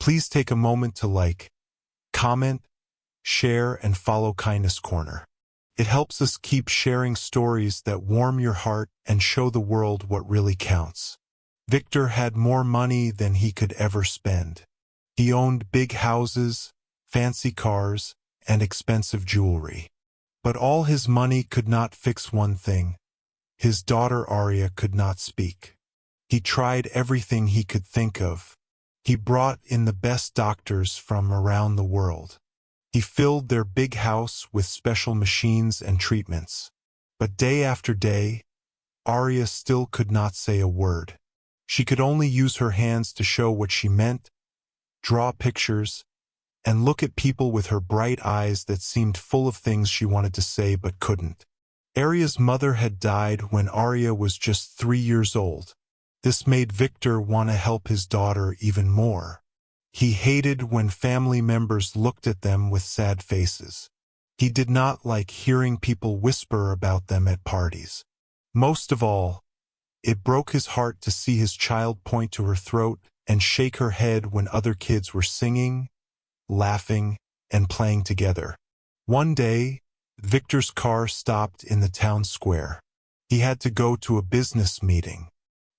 Please take a moment to like, comment, share, and follow Kindness Corner. It helps us keep sharing stories that warm your heart and show the world what really counts. Victor had more money than he could ever spend. He owned big houses, fancy cars, and expensive jewelry. But all his money could not fix one thing. His daughter Arya could not speak. He tried everything he could think of. He brought in the best doctors from around the world. He filled their big house with special machines and treatments. But day after day, Arya still could not say a word. She could only use her hands to show what she meant, draw pictures, and look at people with her bright eyes that seemed full of things she wanted to say but couldn't. Arya's mother had died when Arya was just 3 years old. This made Victor want to help his daughter even more. He hated when family members looked at them with sad faces. He did not like hearing people whisper about them at parties. Most of all, it broke his heart to see his child point to her throat and shake her head when other kids were singing, laughing, and playing together. One day, Victor's car stopped in the town square. He had to go to a business meeting.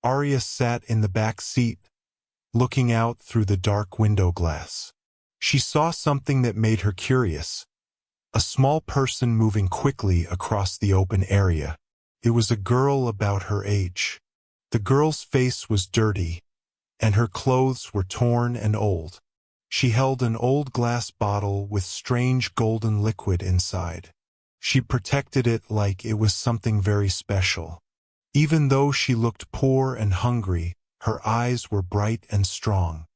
Arya sat in the back seat, looking out through the dark window glass. She saw something that made her curious. A small person moving quickly across the open area. It was a girl about her age. The girl's face was dirty, and her clothes were torn and old. She held an old glass bottle with strange golden liquid inside. She protected it like it was something very special. Even though she looked poor and hungry, her eyes were bright and strong.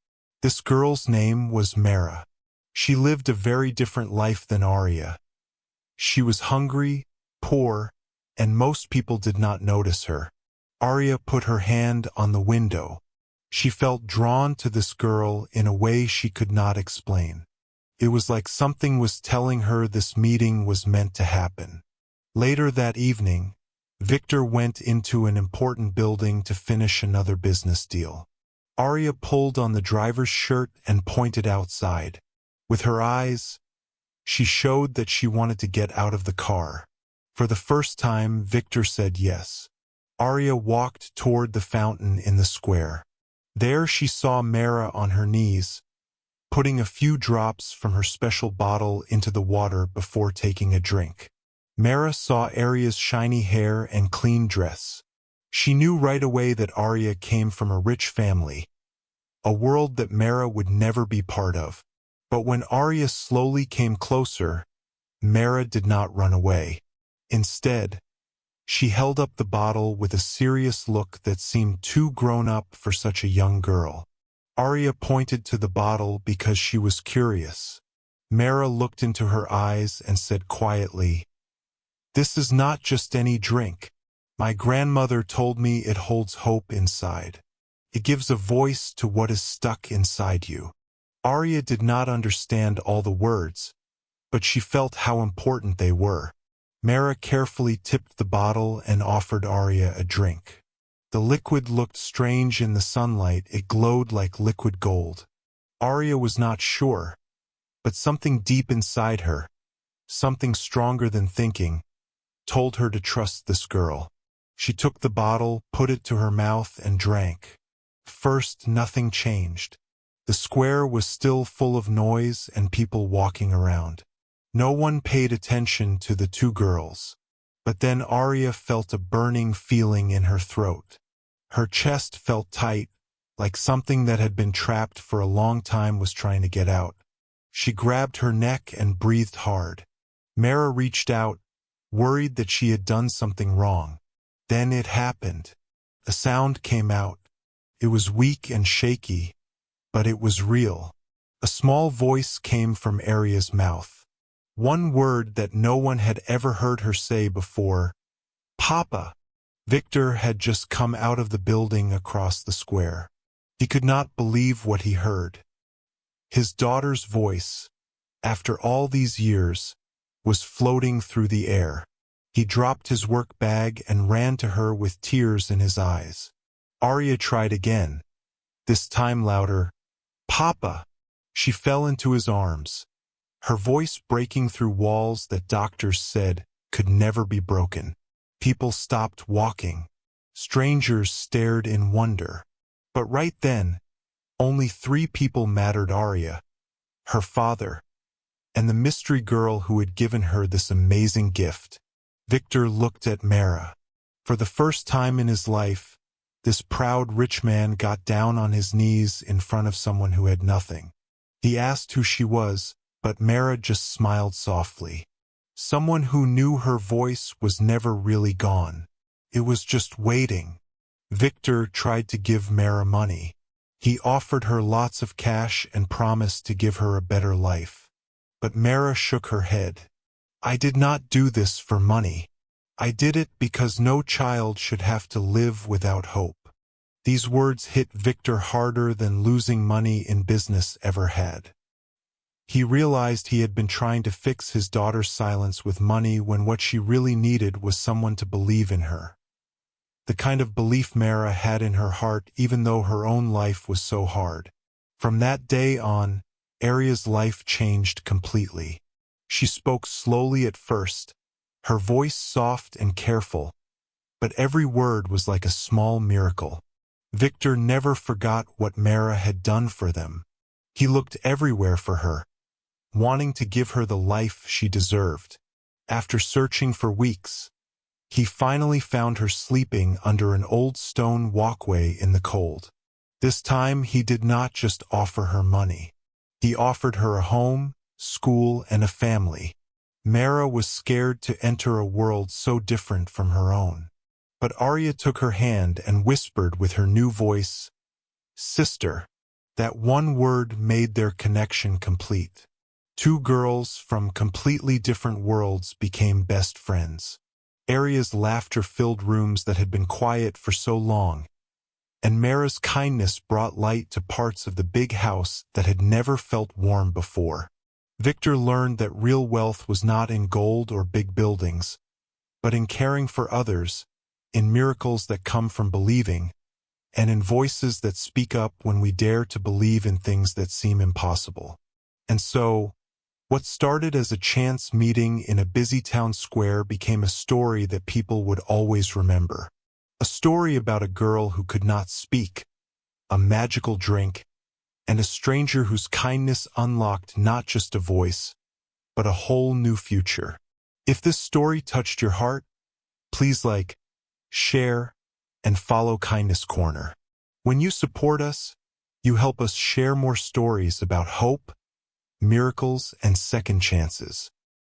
This girl's name was Mara. She lived a very different life than Arya. She was hungry, poor, and most people did not notice her. Arya put her hand on the window. She felt drawn to this girl in a way she could not explain. It was like something was telling her this meeting was meant to happen. Later that evening, Victor went into an important building to finish another business deal. Arya pulled on the driver's shirt and pointed outside. With her eyes, she showed that she wanted to get out of the car. For the first time, Victor said yes. Arya walked toward the fountain in the square. There she saw Mara on her knees, putting a few drops from her special bottle into the water before taking a drink. Mara saw Arya's shiny hair and clean dress. She knew right away that Arya came from a rich family, a world that Mara would never be part of. But when Arya slowly came closer, Mara did not run away. Instead, she held up the bottle with a serious look that seemed too grown up for such a young girl. Arya pointed to the bottle because she was curious. Mara looked into her eyes and said quietly, "This is not just any drink. My grandmother told me it holds hope inside. It gives a voice to what is stuck inside you." Arya did not understand all the words, but she felt how important they were. Mara carefully tipped the bottle and offered Arya a drink. The liquid looked strange in the sunlight. It glowed like liquid gold. Arya was not sure, but something deep inside her, something stronger than thinking, told her to trust this girl. She took the bottle, put it to her mouth, and drank. First, nothing changed. The square was still full of noise and people walking around. No one paid attention to the two girls. But then Arya felt a burning feeling in her throat. Her chest felt tight, like something that had been trapped for a long time was trying to get out. She grabbed her neck and breathed hard. Mara reached out, worried that she had done something wrong. Then it happened. A sound came out. It was weak and shaky, but it was real. A small voice came from Arya's mouth. One word that no one had ever heard her say before, "Papa." Victor had just come out of the building across the square. He could not believe what he heard. His daughter's voice, after all these years, was floating through the air. He dropped his work bag and ran to her with tears in his eyes. Arya tried again, this time louder, "Papa." She fell into his arms, her voice breaking through walls that doctors said could never be broken. People stopped walking. Strangers stared in wonder. But right then, only 3 people mattered: Arya, her father, and the mystery girl who had given her this amazing gift. Victor looked at Mara. For the first time in his life, this proud rich man got down on his knees in front of someone who had nothing. He asked who she was, but Mara just smiled softly. Someone who knew her voice was never really gone. It was just waiting. Victor tried to give Mara money. He offered her lots of cash and promised to give her a better life. But Mara shook her head. "I did not do this for money. I did it because no child should have to live without hope." These words hit Victor harder than losing money in business ever had. He realized he had been trying to fix his daughter's silence with money when what she really needed was someone to believe in her. The kind of belief Mara had in her heart, even though her own life was so hard. From that day on, Arya's life changed completely. She spoke slowly at first, her voice soft and careful, but every word was like a small miracle. Victor never forgot what Mara had done for them. He looked everywhere for her, wanting to give her the life she deserved. After searching for weeks, he finally found her sleeping under an old stone walkway in the cold. This time he did not just offer her money. He offered her a home, school, and a family. Mara was scared to enter a world so different from her own. But Arya took her hand and whispered with her new voice, "Sister." That one word made their connection complete. 2 girls from completely different worlds became best friends. Arya's laughter filled rooms that had been quiet for so long, and Mara's kindness brought light to parts of the big house that had never felt warm before. Victor learned that real wealth was not in gold or big buildings, but in caring for others, in miracles that come from believing, and in voices that speak up when we dare to believe in things that seem impossible. And so, what started as a chance meeting in a busy town square became a story that people would always remember. A story about a girl who could not speak, a magical drink, and a stranger whose kindness unlocked not just a voice, but a whole new future. If this story touched your heart, please like, share, and follow Kindness Corner. When you support us, you help us share more stories about hope, miracles, and second chances.